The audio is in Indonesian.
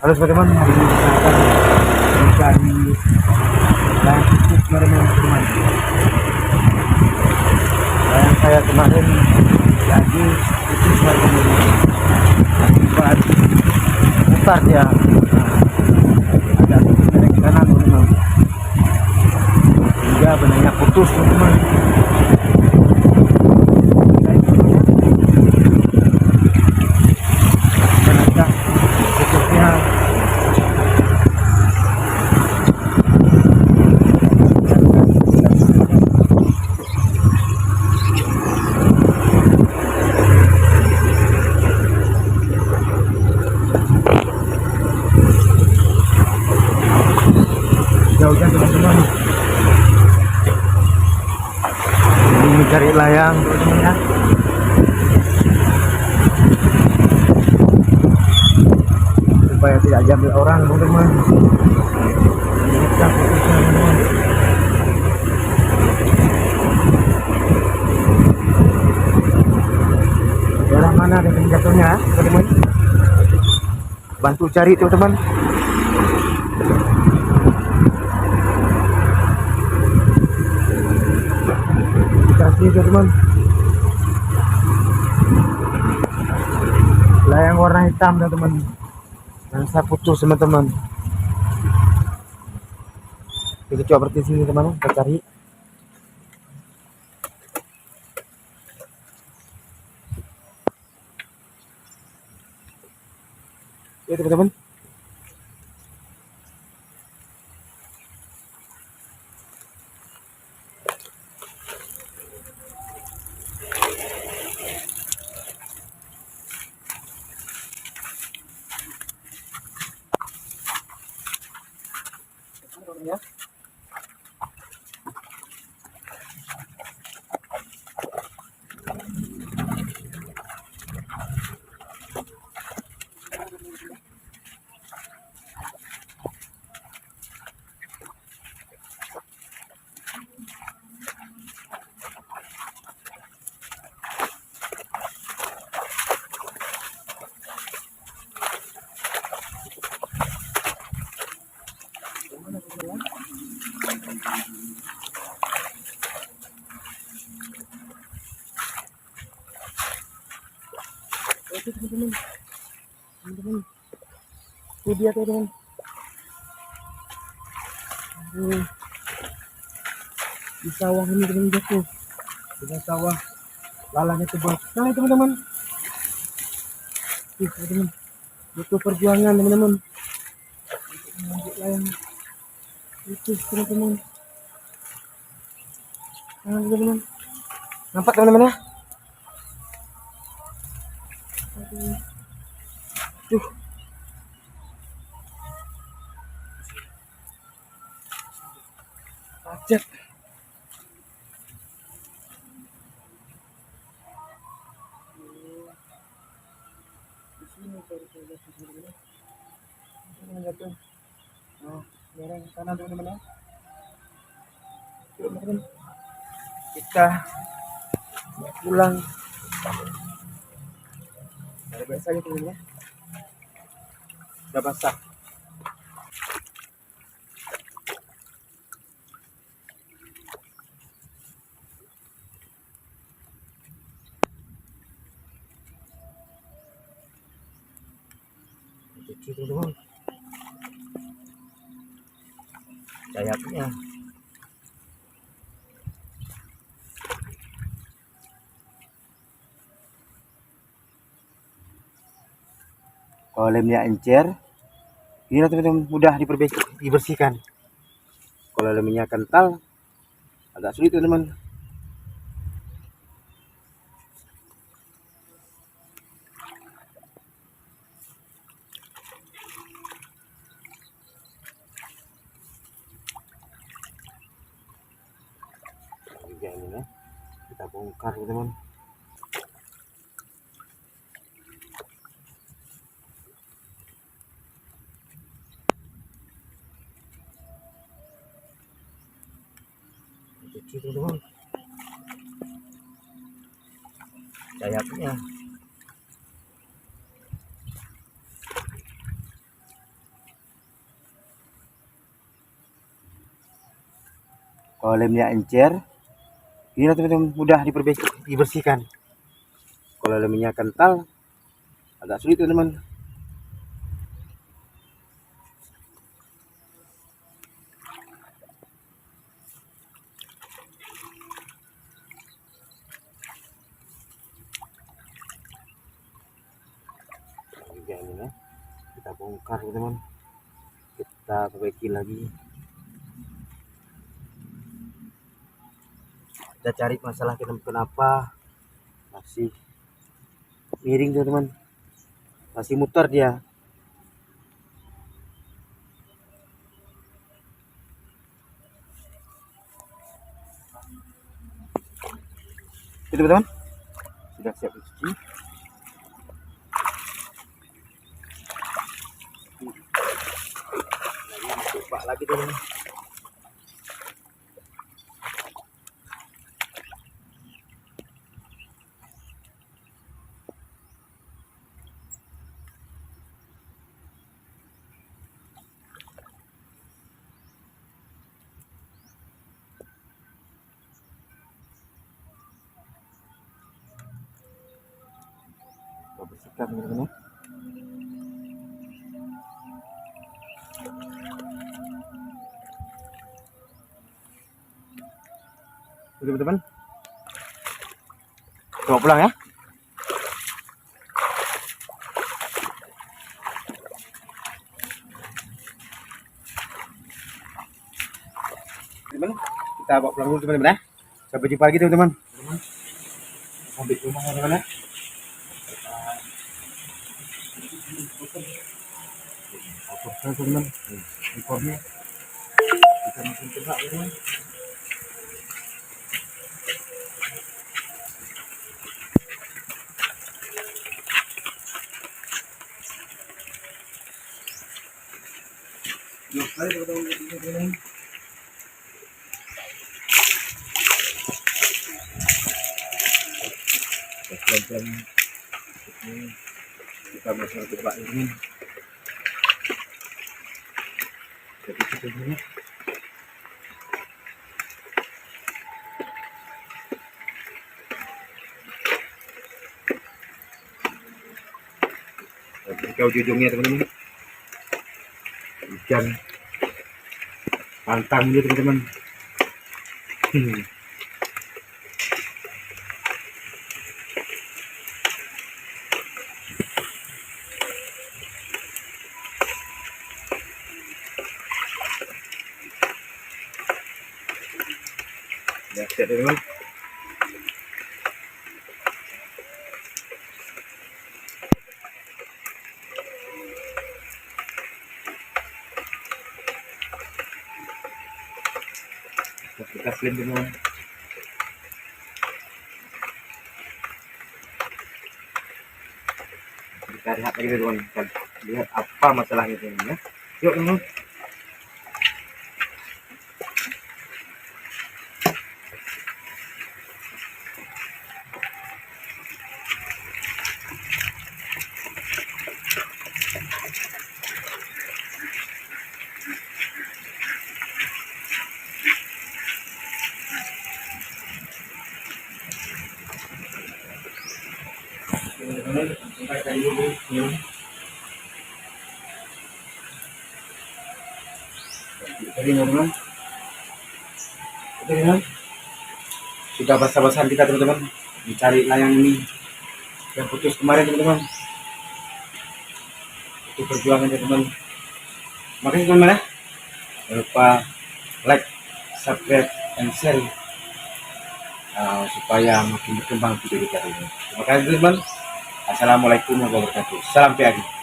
Halo teman-teman, hari ini kita akan mencari layang khusus kemarin teman. Layang saya kemarin lagi itu kemarin akibat putar dia, agak ke kanan teman, hingga benangnya putus teman. Jauhnya teman-teman, ini mencari layang teman-teman ya, supaya tidak diambil orang teman-teman. Daerah mana ada jatuhnya teman-teman, bantu cari teman-teman. Kasih teman, layang warna hitam teman-teman, yang saya putus teman-teman. Kita coba berhenti sini teman, kita cari. Ya teman-teman, ya. Oke teman-teman, itu dia teman-teman. Di sawah ini teman jatuh, di sawah lalanya tebal sekali teman-teman. Teman-teman, butuh perjuangan teman-teman untuk mengambil layang itu teman-teman. Teman-teman, nampak teman-teman ya. Aduh. Pajak. Di sini jatuh. Nah, mereng kanan teman-teman ya. Teman-teman, kita pulang. Dari biasa aja teman-teman ya. Udah basah. Cuci teman-teman. Sayapnya. Kalau lemnya encer, ini teman-teman mudah dibersihkan. Kalau lemnya kental, agak sulit teman-teman. Ini ya, kita bongkar teman-teman. Cuci teman-teman. Sayapnya. Kalau lemnya encer, ini teman-teman mudah diperbaiki, dibersihkan. Kalau lemnya kental, agak sulit teman-teman. Ini kita bongkar teman-teman, kita perbaiki lagi. Kita cari masalah kenapa masih miring teman-teman, masih muter dia. Itu teman-teman sudah siap dicuci. Coba lagi teman-teman. Kita bersihkan teman-teman. Teman-teman, coba pulang ya. Teman-teman, kita bawa pulang dulu teman-teman ya. Sampai jumpa lagi teman-teman. Sampai rumah teman-teman ya. Kotor teman-teman, ekornya kita masuk tegak teman-teman. Yuk, ayo teman-teman. Pelan-pelan kita masuk ke bak ini. Jadi kita ini ke ujungnya teman-teman. Hujan pantang gitu teman-teman. Ya, siap teman-teman. Kita clean teman-teman. Kita lihat lagi teman-teman, kita lihat apa masalahnya teman-teman ya. Yuk teman-teman. Jadi teman-teman, sudah basah-basahan kita teman-teman mencari layang ini yang putus kemarin teman-teman. Itu perjuangan teman-teman. Makasih teman-teman ya. Jangan lupa like, subscribe, dan share supaya makin berkembang video kita ini. Terima kasih teman-teman. Assalamualaikum warahmatullahi wabarakatuh. Salam PAG.